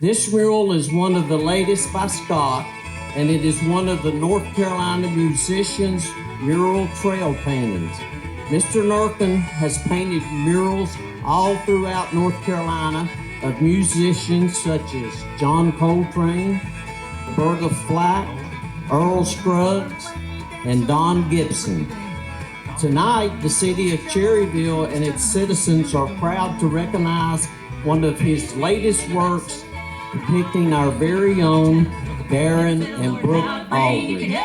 This mural is one of the latest by Scott, and it is one of the North Carolina Musicians Mural Trail paintings. Mr. Nurkin has painted murals all throughout North Carolina of musicians such as John Coltrane, Bertha Flack, Earl Scruggs, and Don Gibson. Tonight, the city of Cherryville and its citizens are proud to recognize one of his latest works depicting our very own Darin and Brooke Aldridge.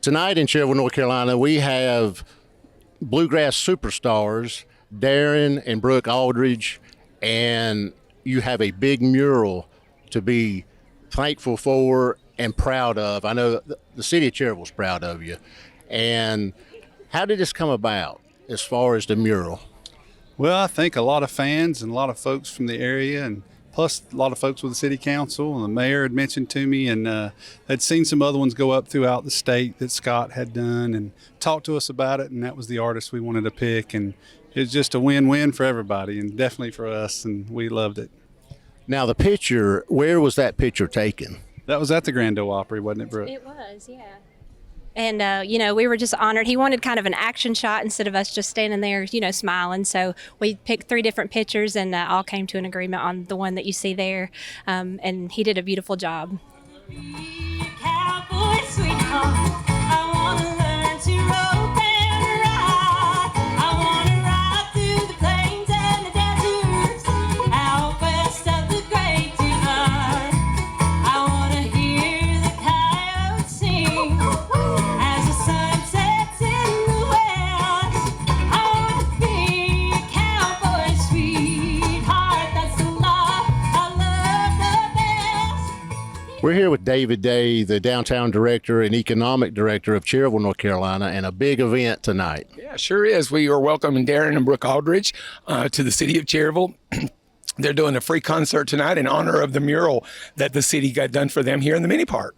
Tonight in Cherryville, North Carolina, we have bluegrass superstars, Darin and Brooke Aldridge, and you have a big mural to be thankful for and proud of. I know the city of Cherryville's proud of you. And how did this come about as far as the mural? Well, I think a lot of fans and a lot of folks from the area, and plus a lot of folks with the city council, and the mayor had mentioned to me, and had seen some other ones go up throughout the state that Scott had done and talked to us about it, and that was the artist we wanted to pick, and it was just a win-win for everybody and definitely for us, and we loved it. Now the picture, where was that picture taken? That was at the Grand Ole Opry, wasn't it, Brooke? It was, yeah. And, we were just honored. He wanted kind of an action shot instead of us just standing there, smiling. So we picked 3 different pictures and all came to an agreement on the one that you see there. And he did a beautiful job. Cowboy sweetheart, I want to learn to rope and ride. I want to ride through the plains and the deserts, out west of the Great Divide. I want to hear the coyotes sing as the sun sets in the west. I want to be a cowboy sweetheart. That's the life I love the best. We're here with David Day, the downtown director and economic director of Cherryville, North Carolina, and a big event tonight. Yeah, sure is. We are welcoming Darin and Brooke Aldridge to the city of Cherryville. They're doing a free concert tonight in honor of the mural that the city got done for them here in the mini park.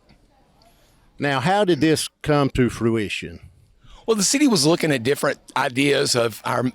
Now, how did this come to fruition? Well, the city was looking at different ideas of our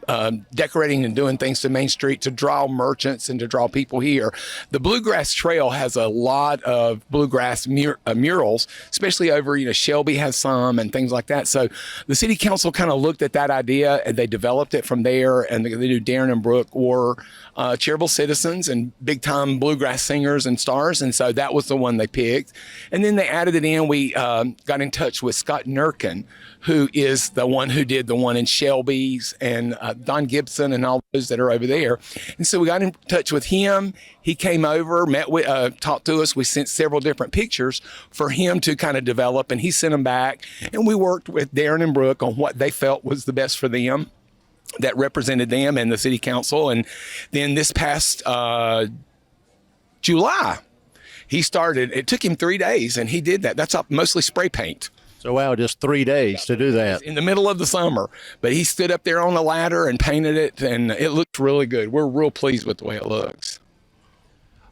decorating and doing things to Main Street to draw merchants and to draw people here. The Bluegrass Trail has a lot of bluegrass murals, especially over, Shelby has some and things like that. So the city council kind of looked at that idea and they developed it from there. And they knew Darin and Brooke were Cherryville citizens and big time bluegrass singers and stars. And so that was the one they picked. And then they added it in. We got in touch with Scott Nurkin, who is the one who did the one in Shelby's, and Don Gibson and all those that are over there. And so we got in touch with him. He came over, talked to us. We sent several different pictures for him to kind of develop, and he sent them back. And we worked with Darin and Brooke on what they felt was the best for them, that represented them and the city council. And then this past July, he started. It took him 3 days, and he did that. That's mostly spray paint. So, wow, just 3 days to do that. In the middle of the summer. But he stood up there on the ladder and painted it, and it looked really good. We're real pleased with the way it looks.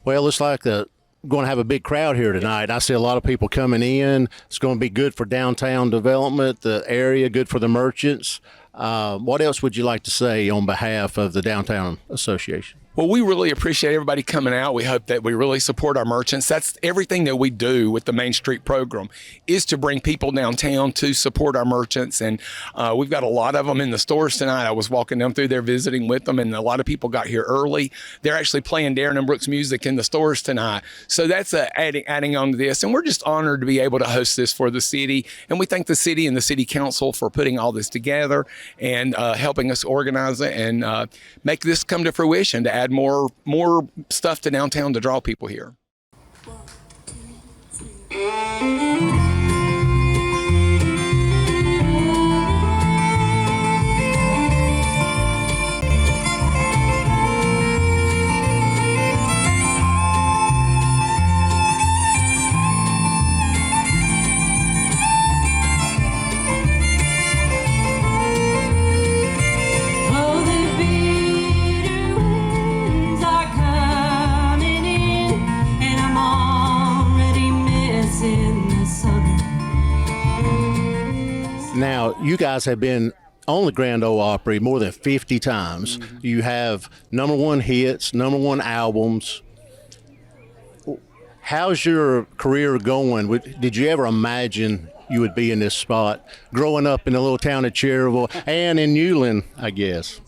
Well, it's like going to have a big crowd here tonight. I see a lot of people coming in. It's going to be good for downtown development, the area, good for the merchants. What else would you like to say on behalf of the Downtown Association? Well, we really appreciate everybody coming out. We hope that we really support our merchants. That's everything that we do with the Main Street program, is to bring people downtown to support our merchants. And we've got a lot of them in the stores tonight. I was walking them through there visiting with them, and a lot of people got here early. They're actually playing Darin and Brooke's music in the stores tonight. So that's adding on to this. And we're just honored to be able to host this for the city. And we thank the city and the city council for putting all this together and helping us organize it and make this come to fruition, to add more stuff to downtown to draw people here. Oh, the bitter winds are coming in, and I'm already missing the summer. Now, you guys have been on the Grand Ole Opry more than 50 times. You have #1 hits, #1 albums. How's your career going? Did you ever imagine you would be in this spot growing up in the little town of Cherryville and in Newland, I guess?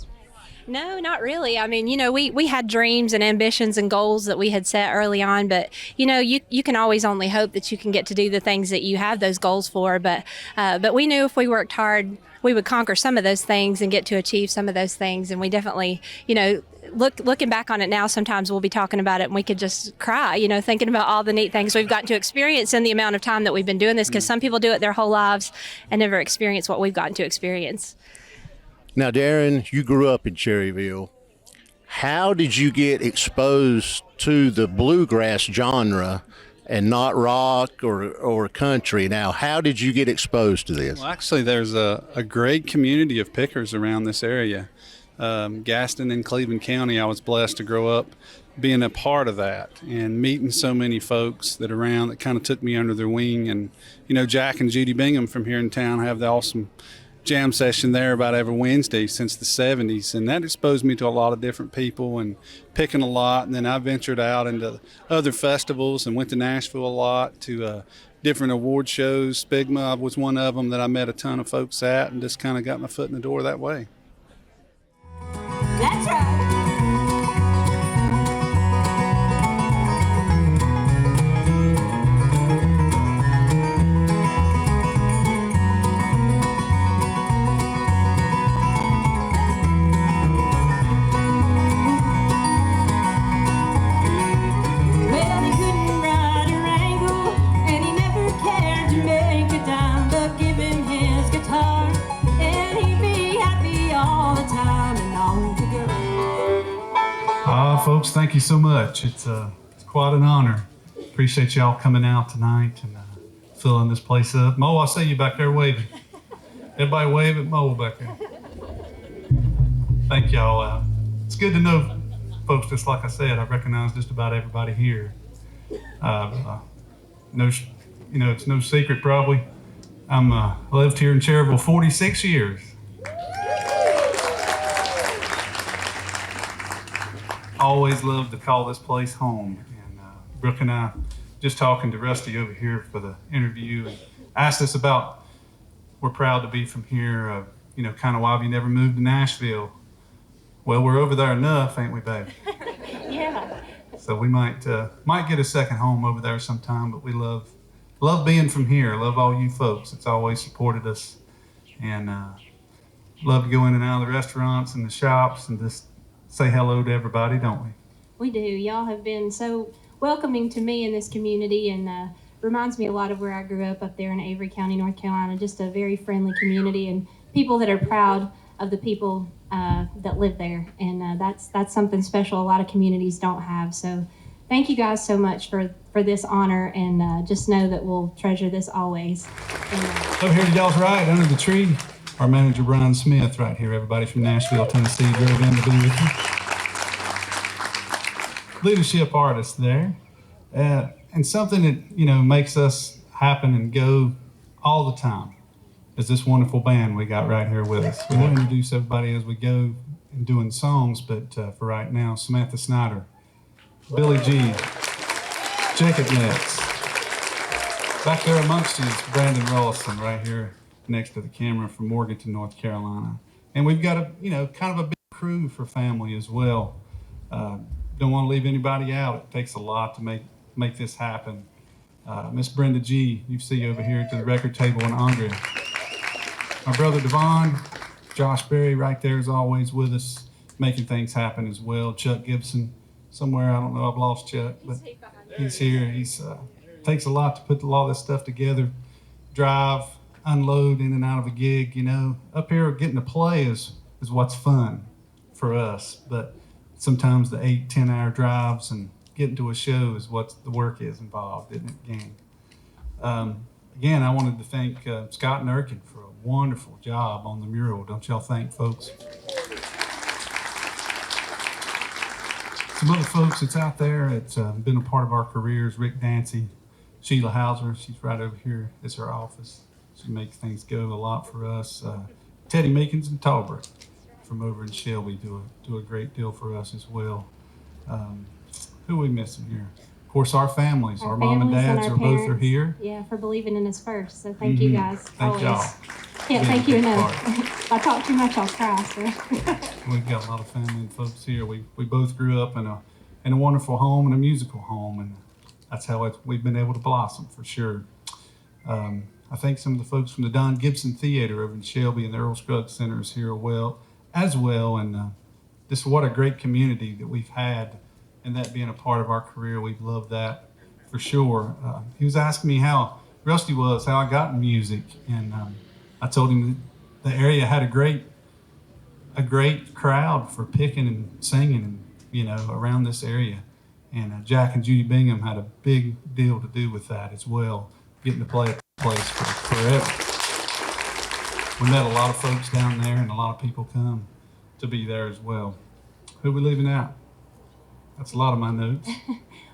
No, not really. I mean, we had dreams and ambitions and goals that we had set early on, but you can always only hope that you can get to do the things that you have those goals for. But we knew if we worked hard, we would conquer some of those things and get to achieve some of those things. And we definitely, looking back on it now, sometimes we'll be talking about it and we could just cry, thinking about all the neat things we've gotten to experience in the amount of time that we've been doing this, because some people do it their whole lives and never experience what we've gotten to experience. Now, Darin, you grew up in Cherryville. How did you get exposed to the bluegrass genre and not rock or country? Now, how did you get exposed to this? Well, actually, there's a great community of pickers around this area. Gaston and Cleveland County, I was blessed to grow up being a part of that and meeting so many folks that around that kind of took me under their wing. And, Jack and Judy Bingham from here in town have the awesome jam session there about every Wednesday since the 70s, and that exposed me to a lot of different people and picking a lot. And then I ventured out into other festivals and went to Nashville a lot to different award shows. Spigma was one of them that I met a ton of folks at, and just kind of got my foot in the door that way. That's right. Well, he couldn't ride a wrangle, and he never cared to make a dime, but give him his guitar, and he'd be happy all the time and on to go. Folks, thank you so much. It's quite an honor. Appreciate y'all coming out tonight and filling this place up. Mo, I see you back there waving. Everybody wave at Mo back there. Thank y'all. It's good to know, folks, just like I said, I recognize just about everybody here. It's no secret probably. I lived here in Cherryville 46 years. Always loved to call this place home. And Brooke and I, just talking to Rusty over here for the interview, and asked us about, we're proud to be from here, kind of why have you never moved to Nashville? Well, we're over there enough, ain't we, babe? Yeah. So we might get a second home over there sometime, but we love being from here. Love all you folks. It's always supported us, and love to go in and out of the restaurants and the shops and just say hello to everybody, don't we? We do. Y'all have been so welcoming to me in this community, and reminds me a lot of where I grew up there in Avery County, North Carolina. Just a very friendly community and people that are proud of the people that live there, and that's something special a lot of communities don't have. So thank you guys so much for this honor, and just know that we'll treasure this always. Over here to y'all's right, under the tree, our manager Brian Smith right here. Everybody from Nashville, Tennessee drove in to be with you. Leadership artist there, and something that makes us happen and go all the time is this wonderful band we got right here with us. We'll introduce everybody as we go and doing songs, but for right now, Samantha Snyder, Billy G, Jacob Nets. Back there amongst you is Brandon Rollison right here next to the camera from Morganton, North Carolina. And we've got a, kind of a big crew for family as well. Don't want to leave anybody out. It takes a lot to make this happen. Miss Brenda G, you see over here to the record table, and Andre. My brother Devon, Josh Berry right there is always with us, making things happen as well. Chuck Gibson, somewhere, I don't know, I've lost Chuck, but he's here. He's takes a lot to put a lot of this stuff together, drive, unload in and out of a gig, Up here getting to play is what's fun for us, but sometimes the 8-10 hour drives and getting to a show is what the work is involved, isn't it, gang? Again, I wanted to thank Scott Nurkin for a wonderful job on the mural. Don't y'all think, folks? Some other folks that's out there that's been a part of our careers, Rick Dancy, Sheila Hauser, she's right over here. It's her office. She makes things go a lot for us. Teddy Meekins and Talbert from over in Shelby do a great deal for us as well. Who are we missing here? Of course, our families. Our mom and dads are both are here. Yeah, for believing in us first. So thank you guys. Thank y'all. Can't thank you enough. If I talk too much, I'll cry. So. We've got a lot of family and folks here. We both grew up in a wonderful home and a musical home, and that's how we've been able to blossom for sure. I think some of the folks from the Don Gibson Theater over in Shelby and the Earl Scruggs Center is here as well, and just what a great community that we've had, and that being a part of our career, we've loved that for sure. He was asking me how Rusty was, how I got in music, and I told him that the area had a great crowd for picking and singing, and around this area, and Jack and Judy Bingham had a big deal to do with that as well, getting to play at the place for forever. We met a lot of folks down there, and a lot of people come to be there as well. Who are we leaving out? That's a lot of my notes.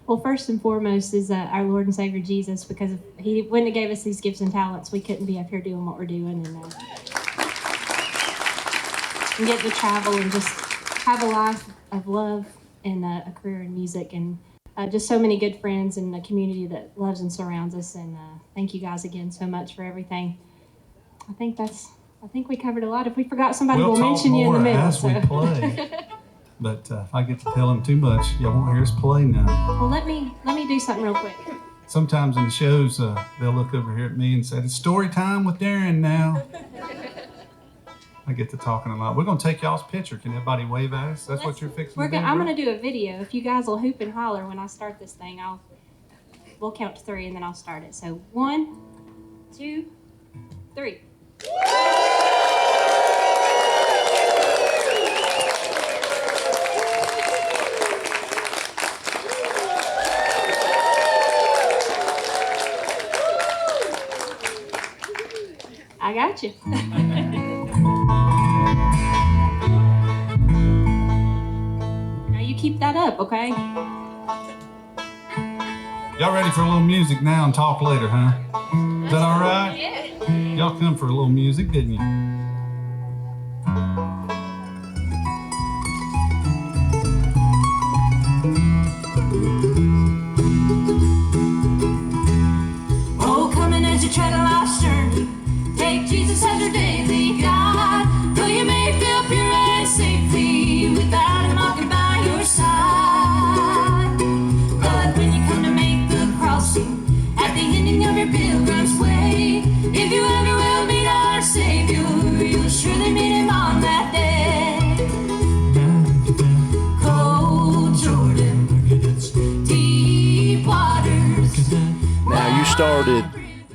Well, first and foremost is our Lord and Savior Jesus, because if He wouldn't have gave us these gifts and talents, we couldn't be up here doing what we're doing, and get to travel and just have a life of love and a career in music, and just so many good friends and a community that loves and surrounds us. And thank you guys again so much for everything. I think we covered a lot. If we forgot somebody, we'll mention you in the middle. As we play. But if I get to tell them too much, y'all won't hear us play now. Well, let me do something real quick. Sometimes in the shows, they'll look over here at me and say, "It's story time with Darin now." I get to talking a lot. We're going to take y'all's picture. Can everybody wave at us? That's what you're fixing to do? I'm going to do a video. If you guys will hoop and holler when I start this thing, we'll count to 3 and then I'll start it. So 1, 2, 3. I got you. Now you keep that up, okay? Y'all ready for a little music now and talk later, huh? Is that all right? Yeah. Y'all come for a little music, didn't you? Oh, coming as you tread a life's journey. Take Jesus as your daily guide. Though you may feel pure and safely without Him walking by your side. But when you come to make the crossing at the ending of your pilgrim's way, if you ever will meet our Savior, you'll surely meet Him on that day. Cold Jordan, deep waters. Now you started.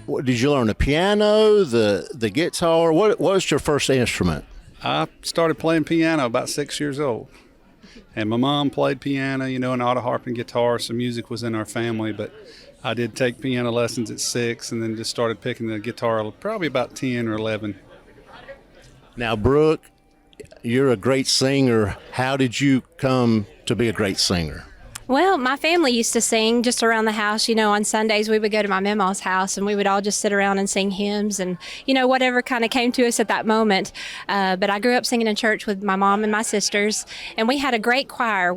What, did you learn the piano, the guitar? What was your first instrument? I started playing piano about 6 years old. And my mom played piano, and auto harp and guitar, so music was in our family. But I did take piano lessons at 6 and then just started picking the guitar probably about 10 or 11. Now, Brooke, you're a great singer. How did you come to be a great singer? Well, my family used to sing just around the house. On Sundays we would go to my mama's house and we would all just sit around and sing hymns and, whatever kind of came to us at that moment. But I grew up singing in church with my mom and my sisters, and we had a great choir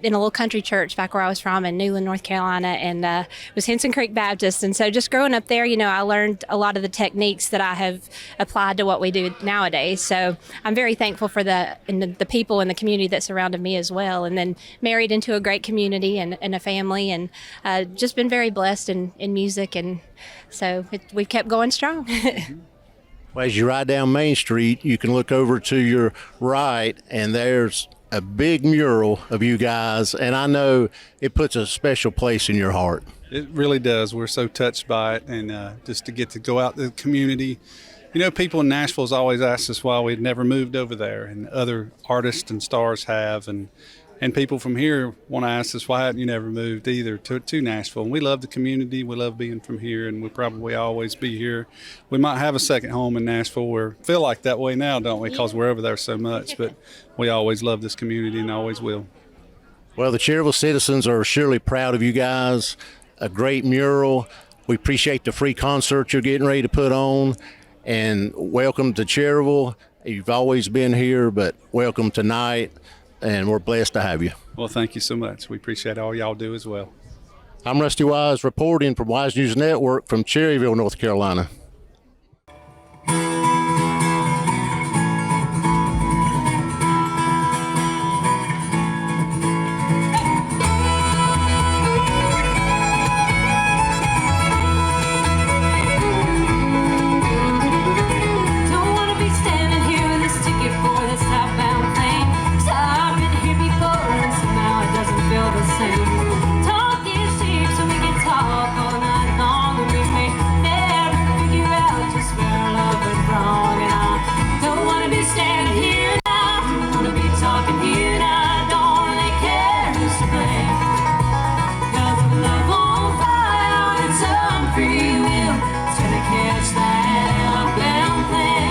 in a little country church back where I was from in Newland, North Carolina, and it was Henson Creek Baptist. And so just growing up there, I learned a lot of the techniques that I have applied to what we do nowadays. So I'm very thankful for the people in the community that surrounded me as well. And then married into a great community and a family, and just been very blessed in music, and so we've kept going strong. Well, as you ride down Main Street, you can look over to your right, and there's a big mural of you guys, and I know it puts a special place in your heart. It really does. We're so touched by it, and just to get to go out to the community. People in Nashville's always asked us why we'd never moved over there, and other artists and stars have, and people from here want to ask us, why haven't you never moved either to Nashville? And we love the community. We love being from here, and we'll probably always be here. We might have a second home in Nashville. We feel like that way now, don't we? Because we're over there so much. But we always love this community and always will. Well, the Cherryville citizens are surely proud of you guys. A great mural. We appreciate the free concert you're getting ready to put on. And welcome to Cherryville. You've always been here, but welcome tonight. And we're blessed to have you. Well, thank you so much. We appreciate all y'all do as well. I'm Rusty Wise reporting from Wise News Network from Cherryville, North Carolina. Don't wanna be standing here with this ticket for this southbound thing. 'Cause I've been here before and somehow it doesn't feel the same. Talk is cheap, so we can talk all night long, and we may never figure out just where love went wrong. And I don't wanna be standing here now, don't wanna be talking here now. I don't really care who's to blame. 'Cause if love won't fly on its own free will, it's gonna catch that outbound plane.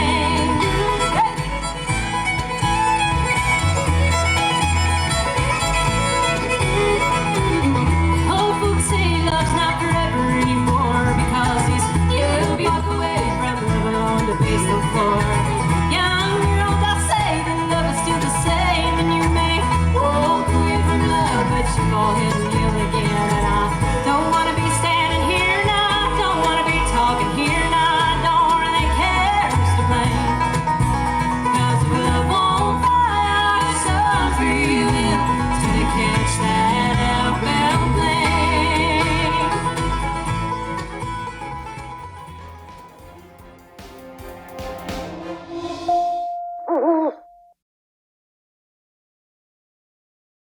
Old folks say love's not forever anymore, because you'll walk away from love alone to face the floor. Young girl, I say that love is still the same, and you may walk away from love, but you fall in